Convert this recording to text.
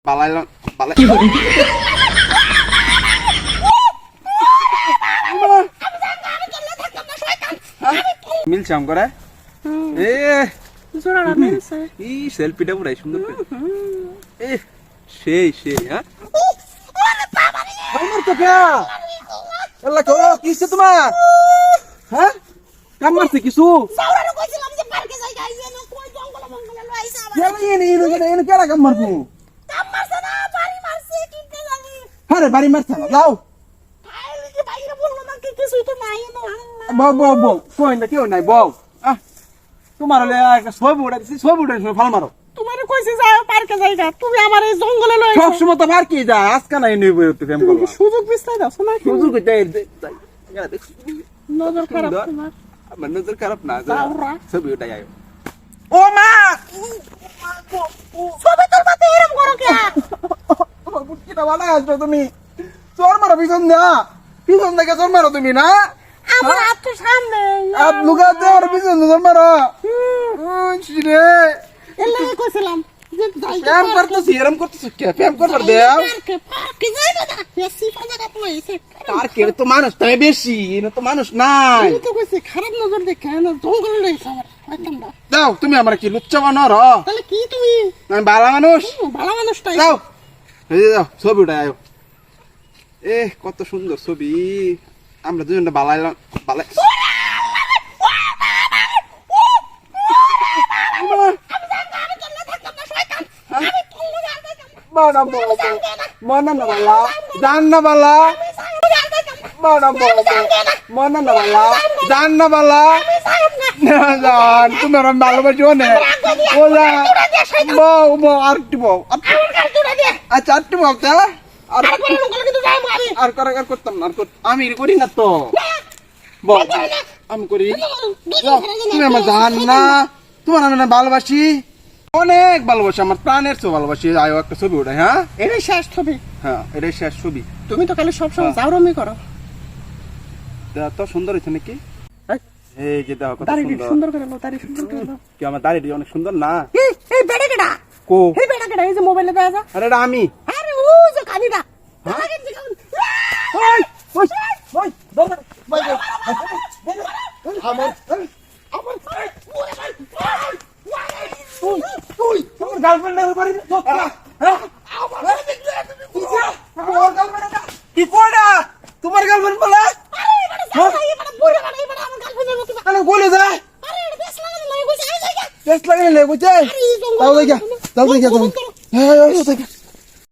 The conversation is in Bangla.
বালাইলাম বালাই মিলছে আম করে এ জোড়াটা মিলছে ই সেলফিটা পুরাই সুন্দর করে এ সেই সেই হ্যাঁ আমার তো কে আল্লাহ কো কিছে তোমার হ্যাঁ কাম মারছে কিছু সাউরারে কইছিলাম যে পার্কে যাই গাইছে না কই জঙ্গল মঙ্গলে লইছে আমার এনে কেডা কাম মারবো কাম মারছে না বাড়ি মারছে কিনতে জানি আরে বাড়ি মারছে না যাও তাইলে যে বাইরে বললো না কি কিছুই তো নাই না বউ কই না কেউ নাই বউ তোমার হলে একটা ছবি উঠাইছি ছবি উঠাইছি ফাল মারো তোমারে কইছি যাও পার্কে যাই গা তুমি আমার এই জঙ্গলে লইছো সব সময় তো আর কি যা আজকে নাই নইব একটু প্রেম করবা সুযোগ বিস্তার দাও না সুযোগ দেই নজর খারাপ তোমার আমার নজর খারাপ না যাওরা। ছবি উঠাই আয়ো ও মা সবে তোর মাতে এরকম করো কে তোমার বুটকিটা ভালো আসবে তুমি চোর মারো পিছন থেকে চোর মারো তুমি না আমার হাত তো সামনে আপ লুকাতে আর পিছন চোর মারো রে এলে কইছিলাম যে যাই প্রেম করতেছি এরম করতেছি কে প্রেম করবার দেও পার্কে যাই না বেশি ফাজা পয়সা আর কে তো মানুষ তাই বেশি না তো মানুষ নাই আমি তো কইছি খারাপ নজর দেখে না জঙ্গলে লইছো আমার একদম না দাও তুমি আমার কি লুচ্চা বানর তাহলে কি তুমি আমি বালা মানুষ ভালো মানুষটাই দাও এই যে দাও ছবি উঠাই আয়ো এ কত সুন্দর ছবি আমরা দুজনটা বালাইলাম বালাই মনা না বালা জান না বালা মনা না বালা জান না বালা জান তুমি আমার ভালোবাসি অনেক ও যা বউ আর একটু বউ আচ্ছা আর একটু বউ তা আর করতাম না আমি করি না তো বউ আমি করি তুমি আমার জান না তোমার আমি ভালোবাসি অনেক ভালোবাসি আমার প্রাণের চেয়ে ভালোবাসি আয়ো একটা ছবি ওটাই হ্যাঁ এটাই শেষ ছবি হ্যাঁ এটাই শেষ ছবি তুমি তো খালি সবসময় জাউরমি করো এত সুন্দর হয়েছে নাকি এই যে দেখো কত দাড়ি সুন্দর সুন্দর করে লো দাড়ি সুন্দর করে লো কি আমার দাড়ি অনেক সুন্দর না এই বেড়ে কেডা কো এই বেড়ে কেডা এই যে মোবাইলে দেয়া যা আরে এটা আমি আরে ও যে কানিডা ওই ওই ওই দৌড় ভাই আমার তুই তোমার গার্লফ্রেন্ডের বাড়ি কি কোডা তোমার গার্লফ্রেন্ড বলে বলে যায় টেস্ট লাগাই লে বুঝছে দাও দেখা হ্যাঁ